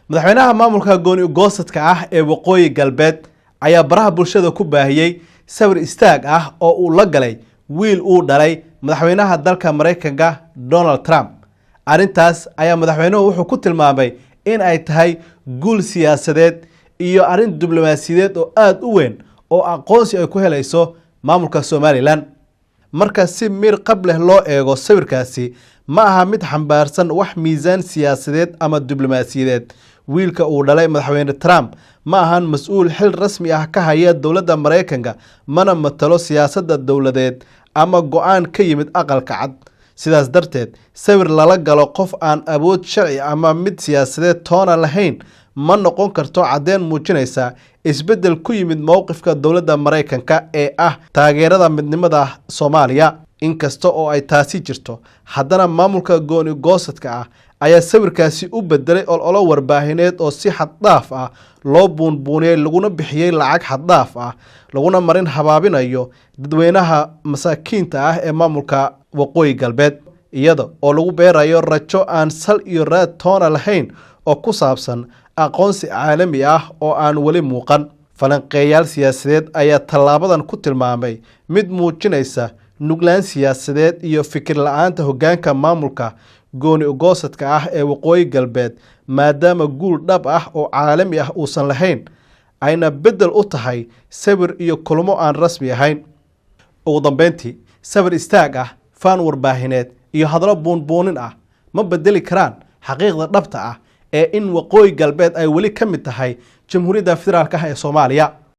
madaxweynaha maamulka gooni goosadka ah ee waqooyi galbeed ayaa baraha bulshada ku baahiyay sawir istaag ah oo uu la galay wiil uu dhalay madaxweynaha dalka Mareykanka Donald Trump. Arintaas ayaa madaxweynuhu wuxuu ku tilmaamay in ay tahay guul siyaasadeed iyo arin diblomaasiyadeed oo aad u weyn oo aqoonsi ay ku helayso maamulka Somaliland. marka si mir qab leh loo eego sawirkaasi ma aha mid xambaarsan wax miisaan siyaasadeed ama diblomaasiyadeed. wiilka uu dhalay madaxweyne Trump ma ahan mas'uul xil rasmi ah ka haya dawladda Mareykanka, mana matalo siyaasadda dawladeed ama go'aan ka yimid aqalka cad. sidaas darteed sawir lala galo qof aan awood sharci ama mid siyaasadeed toona lahayn ma noqon karto cadeen muujinaysa isbedel ku yimid mowqifka dawladda Mareykanka ee ah taageerada midnimada Soomaaliya. inkasta oo ay taasi jirto, haddana maamulka gooni goosadka ah ayaa sawirkaasi u bedelay ololo warbaahineed oo si xad dhaaf ah loo buunbuuniyay, laguna bixiyay lacag xad dhaaf ah, laguna marin habaabinayo dadweynaha masaakiinta ah ee maamulka waqooyi galbeed, iyada oo lagu beerayo rajo aan sal iyo raad toona lahayn oo ku saabsan aqoonsi caalami ah oo aan weli muuqan. falanqeeyaal siyaasadeed ayaa tallaabadan ku tilmaamay mid muujinaysa nuglaan siyaasadeed iyo fikir la'aanta hoggaanka maamulka gooni goosadka ah ee waqooyi galbeed, maadaama guul dhab ah oo caalami ah uusan lahayn, ayna bedel u tahay sawir iyo kulmo aan rasmi ahayn. ugu dambeyntii, sawir istaag ah, faan warbaahineed iyo hadallo buunbuunin ah ma bedeli karaan xaqiiqda dhabta ah ee in waqooyi galbeed ay weli ka mid tahay Jamhuuriyadda Federaalka ah ee Soomaaliya.